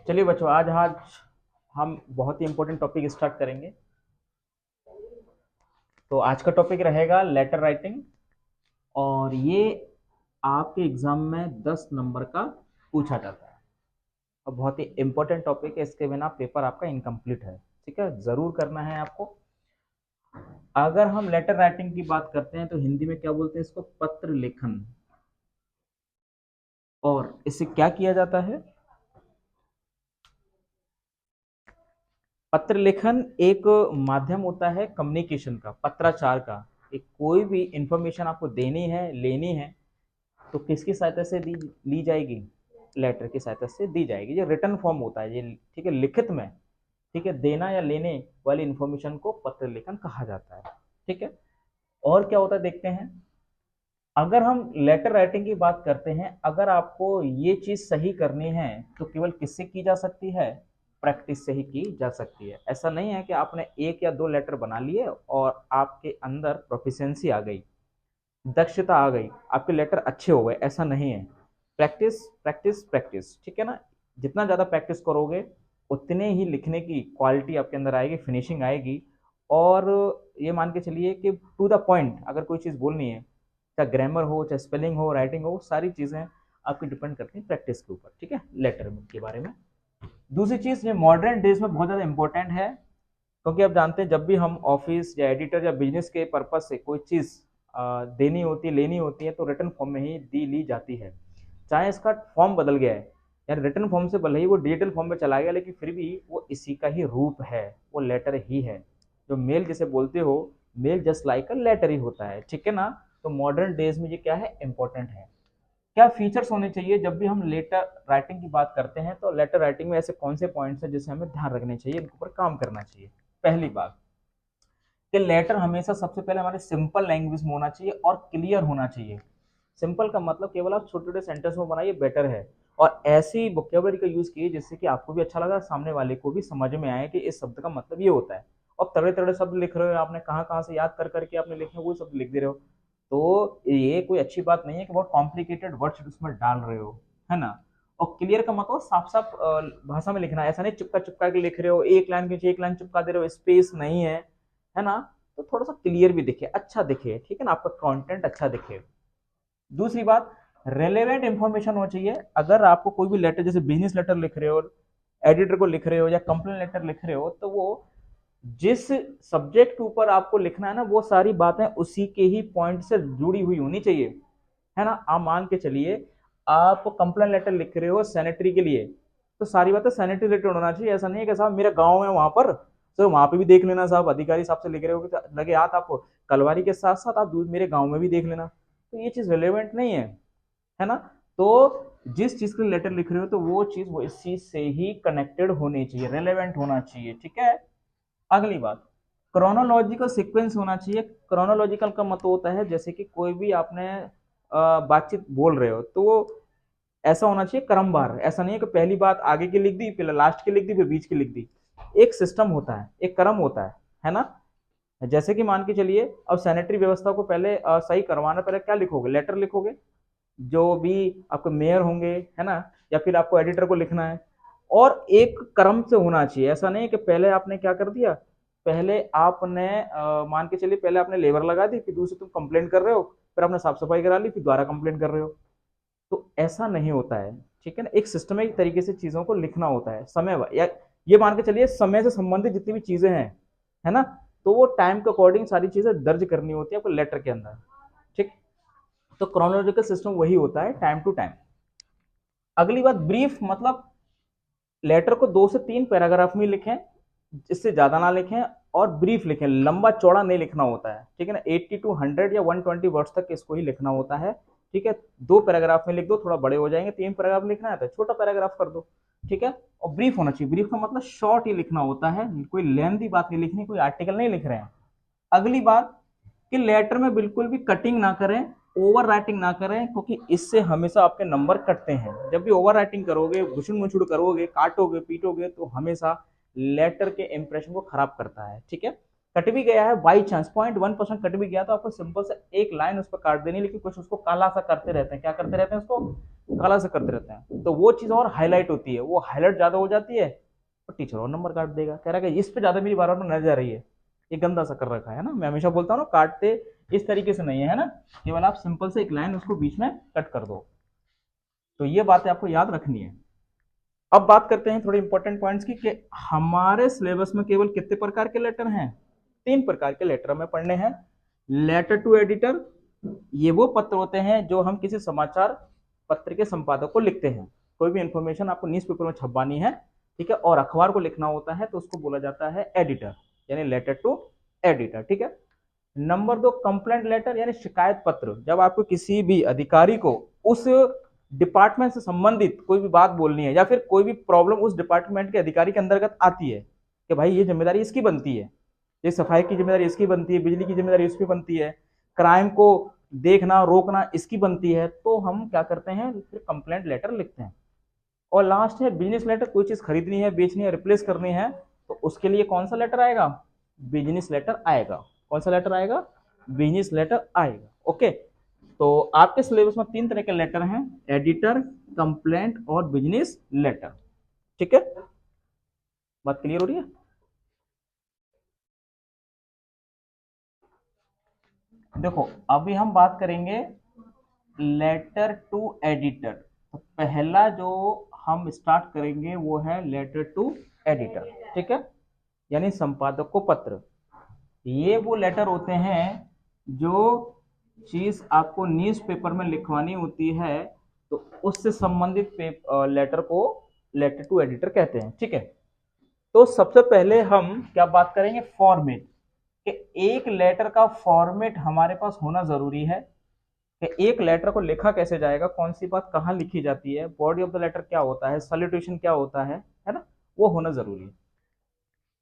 चलिए बच्चों, आज हम बहुत ही इंपॉर्टेंट टॉपिक स्टार्ट करेंगे। तो आज का टॉपिक रहेगा लेटर राइटिंग, और ये आपके एग्जाम में 10 नंबर का पूछा जाता है। और बहुत ही इंपॉर्टेंट टॉपिक है, इसके बिना पेपर आपका इनकम्प्लीट है। ठीक है, जरूर करना है आपको। अगर हम लेटर राइटिंग की बात करते हैं तो हिंदी में क्या बोलते हैं इसको? पत्र लेखन। और इससे क्या किया जाता है? पत्र लेखन एक माध्यम होता है कम्युनिकेशन का, पत्राचार का। एक कोई भी इंफॉर्मेशन आपको देनी है, लेनी है, तो किसकी सहायता से ली जाएगी? लेटर की सहायता से दी जाएगी। ये रिटर्न फॉर्म होता है ये, ठीक है, लिखित में। ठीक है, देना या लेने वाली इंफॉर्मेशन को पत्र लेखन कहा जाता है। ठीक है, और क्या होता है देखते हैं। अगर हम लेटर राइटिंग की बात करते हैं, अगर आपको ये चीज सही करनी है तो केवल किससे की जा सकती है? प्रैक्टिस से ही की जा सकती है। ऐसा नहीं है कि आपने एक या दो लेटर बना लिए और आपके अंदर प्रोफिशिएंसी आ गई, दक्षता आ गई, आपके लेटर अच्छे हो गए, ऐसा नहीं है। प्रैक्टिस प्रैक्टिस प्रैक्टिस, ठीक है ना। जितना ज़्यादा प्रैक्टिस करोगे उतने ही लिखने की क्वालिटी आपके अंदर आएगी, फिनिशिंग आएगी। और ये मान के चलिए कि टू द पॉइंट अगर कोई चीज़ बोलनी है, चाहे ग्रामर हो, चाहे स्पेलिंग हो, राइटिंग हो, सारी चीज़ें आपकी डिपेंड करती हैं प्रैक्टिस के ऊपर। ठीक है, लेटर के बारे में। दूसरी चीज़, ये मॉडर्न डेज में बहुत ज़्यादा इंपॉर्टेंट है, क्योंकि आप जानते हैं जब भी हम ऑफिस या एडिटर या बिजनेस के पर्पज से कोई चीज़ देनी होती है, लेनी होती है, तो रिटर्न फॉर्म में ही ली जाती है। चाहे इसका फॉर्म बदल गया है, यार रिटर्न फॉर्म से भले ही वो डिजिटल फॉर्म में चला गया, लेकिन फिर भी वो इसी का ही रूप है, वो लेटर ही है। जो मेल जिसे बोलते हो, mail just like a letter ही होता है। ठीक है ना। तो मॉडर्न डेज में ये क्या है? इंपॉर्टेंट है। क्या फीचर्स होने चाहिए जब भी हम लेटर राइटिंग की बात करते हैं? तो लेटर राइटिंग में ऐसे कौन से पॉइंट्स हैं जिसे हमें ध्यान रखने चाहिए, इनके ऊपर काम करना चाहिए? पहली बात कि लेटर हमेशा सबसे पहले हमारे सिंपल लैंग्वेज में होना चाहिए और क्लियर होना चाहिए। सिंपल का मतलब केवल आप छोटे छोटे सेंटेंस में बनाइए, बेटर है। और ऐसी वोकेबलरी का यूज कीजिए जिससे कि आपको भी अच्छा लगा, सामने वाले को भी समझ में आए कि इस शब्द का मतलब ये होता है। और तगड़े तगड़े शब्द लिख रहे हो, आपने कहाँ कहाँ से याद कर करके आपने लिखे, वो शब्द लिख दे रहे हो, तो ये कोई अच्छी बात नहीं है कि बहुत कॉम्प्लिकेटेड वर्ड्स उसमें डाल रहे हो, है ना। और क्लियर का मतलब साफ साफ भाषा में लिखना है। ऐसा नहीं चिपका चिपका के लिख रहे हो, एक लाइन के नीचे एक लाइन चिपका दे रहे हो, स्पेस नहीं है ना। तो थोड़ा सा क्लियर भी दिखे, अच्छा दिखे, ठीक है ना, आपका कंटेंट अच्छा दिखे। दूसरी बात, रेलेवेंट इंफॉर्मेशन होना चाहिए। अगर आपको कोई भी लेटर, जैसे बिजनेस लेटर लिख रहे हो, एडिटर को लिख रहे हो, या कंप्लेन लेटर लिख रहे हो, तो वो जिस सब्जेक्ट के ऊपर आपको लिखना है ना, वो सारी बातें उसी के ही पॉइंट से जुड़ी हुई होनी चाहिए, है ना। आप मान के चलिए आप कंप्लेन लेटर लिख रहे हो सैनिटरी के लिए, तो सारी बातें सैनिटरी रिलेटेड होना चाहिए। ऐसा नहीं है कि साहब मेरा गांव है वहां पर, तो वहां पे भी देख लेना, साहब अधिकारी साहब से लिख रहे हो कि लगे हाथ आप कलवारी के साथ साथ आप दूध मेरे गांव में भी देख लेना, तो ये चीज रिलेवेंट नहीं है ना। तो जिस चीज के लेटर लिख रहे हो तो वो चीज वो इस चीज से ही कनेक्टेड होनी चाहिए, रेलेवेंट होना चाहिए। ठीक है। अगली बात, क्रोनोलॉजिकल सीक्वेंस होना चाहिए। क्रोनोलॉजिकल का मतलब होता है जैसे कि कोई भी आपने बातचीत बोल रहे हो, तो वो ऐसा होना चाहिए क्रमवार। ऐसा नहीं है कि पहली बात आगे की लिख दी, फिर लास्ट की लिख दी, फिर बीच की लिख दी। एक सिस्टम होता है, एक क्रम होता है ना। जैसे कि मान के चलिए, अब सैनिटरी व्यवस्था को पहले सही करवाना, पहले क्या लिखोगे? लेटर लिखोगे। जो भी आपके मेयर होंगे, है ना, या फिर आपको एडिटर को लिखना है, और एक क्रम से होना चाहिए। ऐसा नहीं कि पहले आपने क्या कर दिया, पहले आपने मान के चलिए पहले आपने लेबर लगा दी, फिर दूसरे तुम कंप्लेंट कर रहे हो, फिर आपने साफ सफाई करा ली, फिर दोबारा कंप्लेंट कर रहे हो, तो ऐसा नहीं होता है। ठीक है ना, एक सिस्टमेटिक तरीके से चीजों को लिखना होता है, समय या ये मान के चलिए समय से संबंधित जितनी भी चीजें हैं, है ना, तो वो टाइम के अकॉर्डिंग सारी चीजें दर्ज करनी होती है आपको लेटर के अंदर। ठीक। तो क्रोनोलॉजिकल सिस्टम वही होता है, टाइम टू टाइम। अगली बात, ब्रीफ मतलब लेटर को 2 से 3 पैराग्राफ में लिखें, इससे ज्यादा ना लिखें, और ब्रीफ लिखें, लंबा चौड़ा नहीं लिखना होता है। ठीक है ना, 80 to 100 या 120 वर्ड्स तक इसको ही लिखना होता है। ठीक है, 2 पैराग्राफ में लिख दो, थोड़ा बड़े हो जाएंगे। 3 पैराग्राफ लिखना है तो छोटा पैराग्राफ कर दो। ठीक है। और ब्रीफ होना चाहिए। ब्रीफ का मतलब शॉर्ट ही लिखना होता है, कोई लेंथी बात नहीं लिखनी, कोई आर्टिकल नहीं लिख रहे हैं। अगली बात कि लेटर में बिल्कुल भी कटिंग ना करें, ओवर राइटिंग ना करें, क्योंकि इससे हमेशा आपके नंबर कटते हैं। जब भी ओवर राइटिंग करोगे, घुसुड़ मुछुड़ करोगे, काटोगे पीटोगे, तो हमेशा लेटर के इंप्रेशन को खराब करता है। ठीक है। कट भी गया है बाई चांस 0.1% कट भी गया तो आपको सिंपल से एक लाइन उस पर काट देनी, लेकिन कुछ उसको काला सा करते रहते हैं। क्या करते रहते हैं? उसको काला सा करते रहते हैं, तो वो चीज और हाईलाइट होती है, वो हाईलाइट ज्यादा हो जाती है तो टीचर और नंबर काट देगा, कह रहा है इस पे ज्यादा मेरी बार बार नजर आ रही है, ये गंदा सा कर रखा है ना। मैं हमेशा बोलता हूँ ना, काटते इस तरीके से नहीं है ना, केवल आप सिंपल से एक लाइन उसको बीच में कट कर दो। तो ये बातें आपको याद रखनी है। अब बात करते हैं थोड़े इंपॉर्टेंट पॉइंट्स की, कि हमारे सिलेबस में केवल कितने प्रकार के लेटर हैं? 3 प्रकार के लेटर हमें पढ़ने हैं। लेटर टू एडिटर, ये वो पत्र होते हैं जो हम किसी समाचार पत्र के संपादक को लिखते हैं। कोई भी इंफॉर्मेशन आपको न्यूज़पेपर में छपवानी है, ठीक है, और अखबार को लिखना होता है, तो उसको बोला जाता है एडिटर, यानी लेटर टू एडिटर, ठीक है। नंबर 2, कंप्लेंट लेटर यानी शिकायत पत्र। जब आपको किसी भी अधिकारी को उस डिपार्टमेंट से संबंधित कोई भी बात बोलनी है, या फिर कोई भी प्रॉब्लम उस डिपार्टमेंट के अधिकारी के अंतर्गत आती है कि भाई ये जिम्मेदारी इसकी बनती है, ये सफाई की जिम्मेदारी इसकी बनती है, बिजली की जिम्मेदारी इसकी बनती है, क्राइम को देखना रोकना इसकी बनती है, तो हम क्या करते हैं? फिर कंप्लेंट लेटर लिखते हैं। और लास्ट है बिजनेस लेटर। कोई चीज खरीदनी है, बेचनी है, रिप्लेस करनी है, तो उसके लिए कौन सा लेटर आएगा? बिजनेस लेटर आएगा। कौन सा लेटर आएगा? बिजनेस लेटर आएगा। ओके, तो आपके सिलेबस में 3 तरह के लेटर हैं, एडिटर, कंप्लेंट और बिजनेस लेटर, ठीक है। बात क्लियर हो रही है? देखो अभी हम बात करेंगे लेटर टू एडिटर। तो पहला जो हम स्टार्ट करेंगे वो है लेटर टू एडिटर, ठीक है, यानी संपादक को पत्र। ये वो लेटर होते हैं जो चीज आपको न्यूज़पेपर में लिखवानी होती है, तो उससे संबंधित लेटर को लेटर टू एडिटर कहते हैं, ठीक है। तो सबसे पहले हम क्या बात करेंगे? फॉर्मेट, कि एक लेटर का फॉर्मेट हमारे पास होना जरूरी है, कि एक लेटर को लिखा कैसे जाएगा, कौन सी बात कहाँ लिखी जाती है, बॉडी ऑफ द लेटर क्या होता है, सैल्यूटेशन क्या होता है ना, वो होना जरूरी है।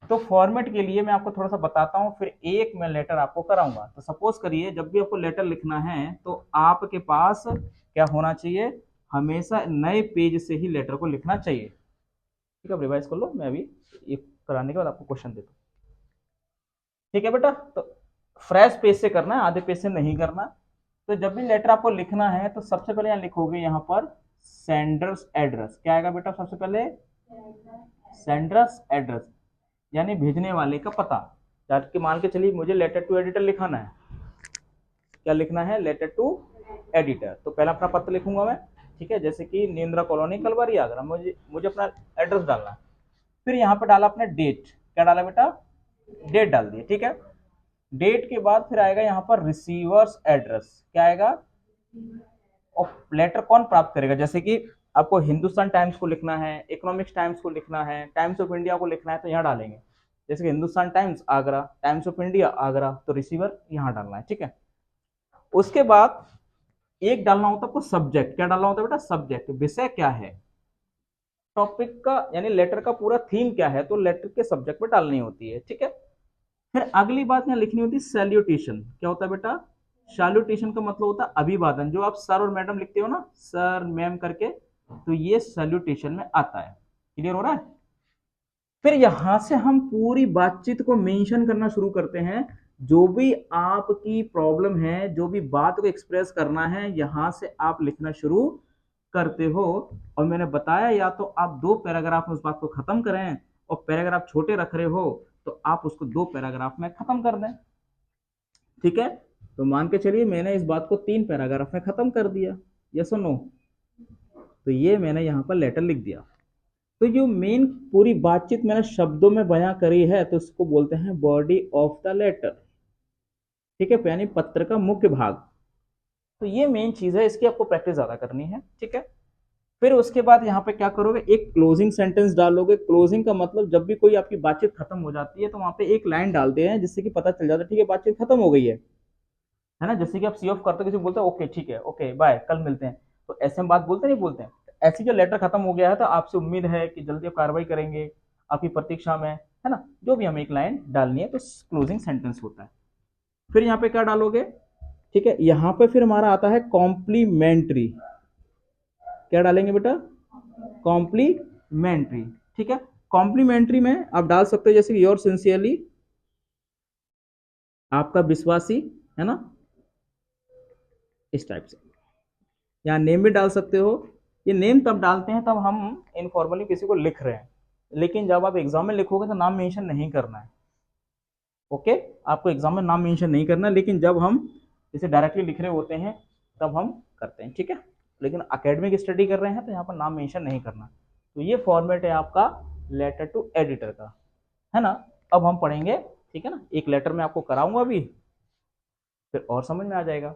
तो फॉर्मेट के लिए मैं आपको थोड़ा सा बताता हूँ, फिर एक मैं लेटर आपको कराऊंगा। तो सपोज करिए जब भी आपको लेटर लिखना है तो आपके पास क्या होना चाहिए? हमेशा नए पेज से ही लेटर को लिखना चाहिए, ठीक है। रिवाइज कर लो, मैं अभी ये कराने के बाद आपको क्वेश्चन देता हूँ, ठीक है बेटा। तो फ्रेश पेज से करना है, आधे पेज से नहीं करना। तो जब भी लेटर आपको लिखना है तो सबसे पहले यहाँ लिखोगे, यहाँ पर सेंडर्स एड्रेस। क्या आएगा बेटा? सबसे पहले सेंडर्स एड्रेस, यानी भेजने वाले का पता। जबकि मान के चलिए मुझे लेटर टू एडिटर लिखाना है, क्या लिखना है? Letter to editor. तो पहला अपना पत्र लिखूंगा मैं, ठीक है, जैसे कि नींद्रा कॉलोनी कलवारी आगरा, मुझे मुझे अपना एड्रेस डालना है। फिर यहाँ पे डाला अपने डेट। क्या डाला बेटा? डेट डाल दिया, ठीक है। डेट के बाद फिर आएगा यहाँ पर रिसीवर्स एड्रेस। क्या आएगा? और लेटर कौन प्राप्त करेगा? जैसे कि आपको हिंदुस्तान टाइम्स को लिखना है, इकोनॉमिक्स टाइम्स को लिखना है, टाइम्स ऑफ इंडिया को लिखना है, तो यहाँ डालेंगे। जैसे कि Hindustan times Agra, times of India Agra, तो रिसीवर यहाँ डालना है, ठीक है। उसके बाद एक डालना होता है आपको सब्जेक्ट। क्या डालना होता है बेटा? सब्जेक्ट, विषय क्या है, टॉपिक का, यानी लेटर का पूरा थीम क्या है, तो लेटर के सब्जेक्ट पे डालनी होती है, ठीक है। फिर अगली बात यहाँ लिखनी होती है सैल्यूटेशन। क्या होता है बेटा? सैल्यूटेशन का मतलब होता है अभिवादन। जो आप सर और मैडम लिखते हो ना, सर मैम करके, तो ये सैल्यूटेशन में आता है। क्लियर हो रहा है? फिर यहां से हम पूरी बातचीत को मेंशन करना शुरू करते हैं। जो भी आपकी प्रॉब्लम है, जो भी बात को एक्सप्रेस करना है, यहां से आप लिखना शुरू करते हो। और मैंने बताया, या तो आप 2 पैराग्राफ में उस बात को खत्म करें, और पैराग्राफ छोटे रख रहे हो तो आप उसको 2 पैराग्राफ में खत्म कर दें, ठीक है। तो मान के चलिए मैंने इस बात को 3 पैराग्राफ में खत्म कर दिया, यस और नो, तो ये मैंने यहाँ पर लेटर लिख दिया। तो जो मेन पूरी बातचीत मैंने शब्दों में बयां करी है, तो इसको बोलते हैं बॉडी ऑफ द लेटर, ठीक है, यानी पत्र का मुख्य भाग। तो ये मेन चीज है, इसकी आपको प्रैक्टिस ज्यादा करनी है, ठीक है। फिर उसके बाद यहाँ पे क्या करोगे? एक क्लोजिंग सेंटेंस डालोगे। क्लोजिंग का मतलब जब भी कोई आपकी बातचीत खत्म हो जाती है तो वहां पे एक लाइन डालते हैं, जिससे कि पता चल जाता है ठीक है बातचीत खत्म हो गई है ना। जैसे कि आप सी ऑफ करते हो, किसी बोलते हैं ओके ठीक है, ओके बाय, कल मिलते हैं, तो ऐसे हम बात बोलते नहीं बोलते हैं। ऐसी जो लेटर खत्म हो गया है तो आपसे उम्मीद है कि जल्दी आप कार्रवाई करेंगे, आपकी प्रतीक्षा में, है ना, जो भी हमें एक लाइन डालनी है, तो क्लोजिंग सेंटेंस होता है। फिर यहाँ पे क्या डालोगे? ठीक है, यहाँ पे फिर हमारा आता है कॉम्प्लीमेंट्री। क्या डालेंगे बेटा? कॉम्प्लीमेंट्री, ठीक है। कॉम्प्लीमेंट्री में आप डाल सकते हो जैसे योर सिंसियरली, आपका विश्वासी, है ना, इस टाइप से। यहाँ नेम भी डाल सकते हो। ये नेम तब डालते हैं तब हम इनफॉर्मली किसी को लिख रहे हैं, लेकिन जब आप एग्जाम में लिखोगे तो नाम मेंशन नहीं करना है। ओके, आपको एग्जाम में नाम मेंशन नहीं करना, लेकिन जब हम इसे डायरेक्टली लिख रहे होते हैं तब हम करते हैं, ठीक है। लेकिन एकेडमिक स्टडी कर रहे हैं तो यहाँ पर नाम मेंशन नहीं करना। तो ये फॉर्मेट है आपका लेटर टू एडिटर का, है ना। अब हम पढ़ेंगे, ठीक है ना, एक लेटर में आपको कराऊंगा अभी, फिर और समझ में आ जाएगा।